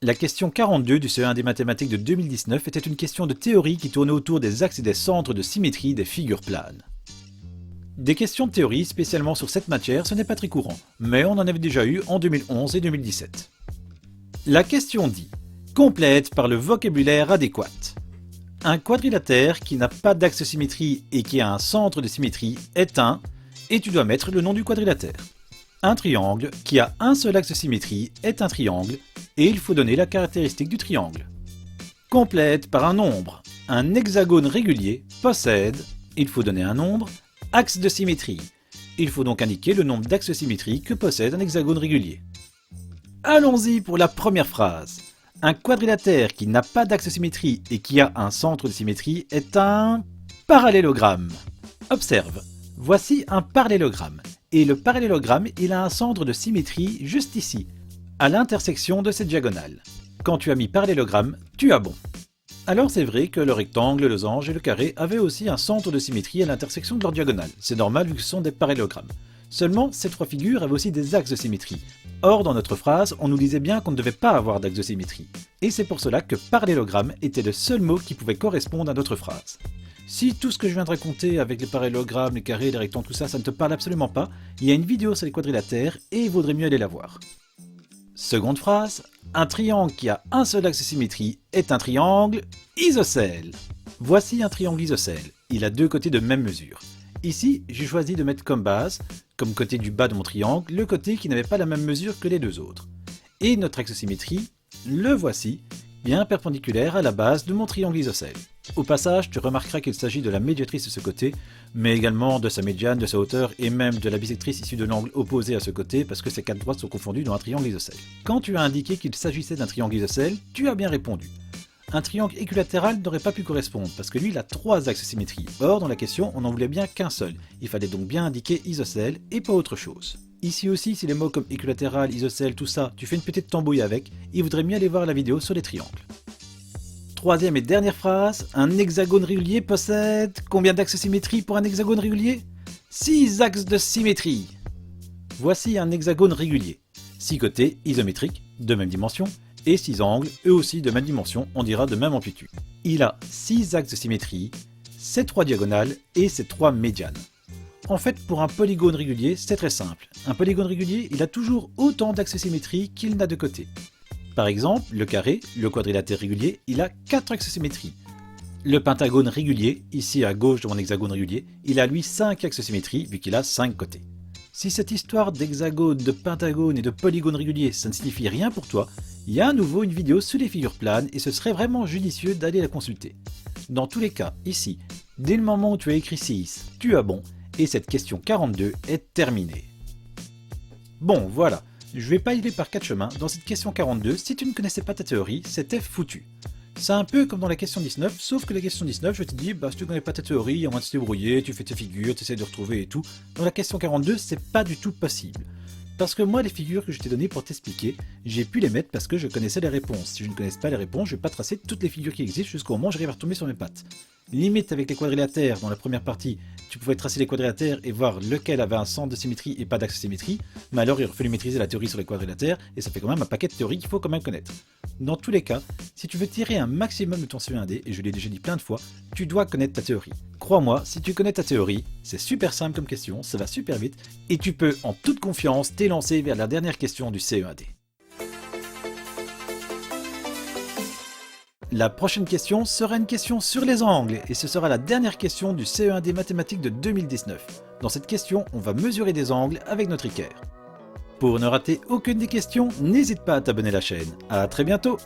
La question 42 du CE1 des mathématiques de 2019 était une question de théorie qui tournait autour des axes et des centres de symétrie des figures planes. Des questions de théorie spécialement sur cette matière, ce n'est pas très courant, mais on en avait déjà eu en 2011 et 2017. La question dit « Complète par le vocabulaire adéquat ». Un quadrilatère qui n'a pas d'axe de symétrie et qui a un centre de symétrie est un, et tu dois mettre le nom du quadrilatère. Un triangle qui a un seul axe de symétrie est un triangle, et il faut donner la caractéristique du triangle. Complète par un nombre. Un hexagone régulier possède, il faut donner un nombre, axe de symétrie. Il faut donc indiquer le nombre d'axes de symétrie que possède un hexagone régulier. Allons-y pour la première phrase. Un quadrilatère qui n'a pas d'axe de symétrie et qui a un centre de symétrie est un parallélogramme. Observe, voici un parallélogramme. Et le parallélogramme, il a un centre de symétrie juste ici, à l'intersection de cette diagonale. Quand tu as mis parallélogramme, tu as bon. Alors c'est vrai que le rectangle, le losange et le carré avaient aussi un centre de symétrie à l'intersection de leur diagonale. C'est normal vu que ce sont des parallélogrammes. Seulement, ces trois figures avaient aussi des axes de symétrie. Or, dans notre phrase, on nous disait bien qu'on ne devait pas avoir d'axe de symétrie. Et c'est pour cela que parallélogramme était le seul mot qui pouvait correspondre à notre phrase. Si tout ce que je viens de raconter avec les parallélogrammes, les carrés, les rectangles, tout ça, ça ne te parle absolument pas, il y a une vidéo sur les quadrilatères et il vaudrait mieux aller la voir. Seconde phrase, un triangle qui a un seul axe de symétrie est un triangle isocèle. Voici un triangle isocèle, il a deux côtés de même mesure. Ici, j'ai choisi de mettre comme base, comme côté du bas de mon triangle, le côté qui n'avait pas la même mesure que les deux autres. Et notre axe de symétrie, le voici, bien perpendiculaire à la base de mon triangle isocèle. Au passage, tu remarqueras qu'il s'agit de la médiatrice de ce côté, mais également de sa médiane, de sa hauteur et même de la bisectrice issue de l'angle opposé à ce côté parce que ces quatre droites sont confondues dans un triangle isocèle. Quand tu as indiqué qu'il s'agissait d'un triangle isocèle, tu as bien répondu. Un triangle équilatéral n'aurait pas pu correspondre parce que lui il a trois axes de symétrie. Or dans la question on n'en voulait bien qu'un seul. Il fallait donc bien indiquer isocèle et pas autre chose. Ici aussi si les mots comme équilatéral, isocèle, tout ça, tu fais une petite tambouille avec, il vaudrait mieux aller voir la vidéo sur les triangles. Troisième et dernière phrase, un hexagone régulier possède combien d'axes de symétrie pour un hexagone régulier? 6 axes de symétrie. Voici un hexagone régulier. 6 côtés isométriques, de même dimension, et 6 angles, eux aussi de même dimension, on dira de même amplitude. Il a 6 axes de symétrie, ses 3 diagonales et ses 3 médianes. En fait, pour un polygone régulier, c'est très simple. Un polygone régulier, il a toujours autant d'axes de symétrie qu'il n'a de côtés. Par exemple, le carré, le quadrilatère régulier, il a 4 axes de symétrie. Le pentagone régulier, ici à gauche de mon hexagone régulier, il a lui 5 axes de symétrie vu qu'il a 5 côtés. Si cette histoire d'hexagone, de pentagone et de polygone régulier, ça ne signifie rien pour toi, il y a à nouveau une vidéo sur les figures planes et ce serait vraiment judicieux d'aller la consulter. Dans tous les cas, ici, dès le moment où tu as écrit 6, tu as bon, et cette question 42 est terminée. Bon, voilà. Je vais pas y aller par 4 chemins, dans cette question 42, si tu ne connaissais pas ta théorie, c'était foutu. C'est un peu comme dans la question 19, sauf que la question 19, je te dis, si tu connais pas ta théorie, il y a moyen de se débrouiller, tu fais tes figures, tu essaies de retrouver et tout. Dans la question 42, c'est pas du tout possible. Parce que moi, les figures que je t'ai données pour t'expliquer, j'ai pu les mettre parce que je connaissais les réponses. Si je ne connaissais pas les réponses, je vais pas tracer toutes les figures qui existent jusqu'au moment où j'arrive à retomber sur mes pattes. Limite avec les quadrilatères, dans la première partie, tu pouvais tracer les quadrilatères et voir lequel avait un centre de symétrie et pas d'axe de symétrie, mais alors il aurait fallu maîtriser la théorie sur les quadrilatères, et ça fait quand même un paquet de théories qu'il faut quand même connaître. Dans tous les cas, si tu veux tirer un maximum de ton CE1D, et je l'ai déjà dit plein de fois, tu dois connaître ta théorie. Crois-moi, si tu connais ta théorie, c'est super simple comme question, ça va super vite, et tu peux en toute confiance t'élancer vers la dernière question du CE1D. La prochaine question sera une question sur les angles et ce sera la dernière question du CE1D mathématiques de 2019. Dans cette question, on va mesurer des angles avec notre équerre. Pour ne rater aucune des questions, n'hésite pas à t'abonner à la chaîne. À très bientôt!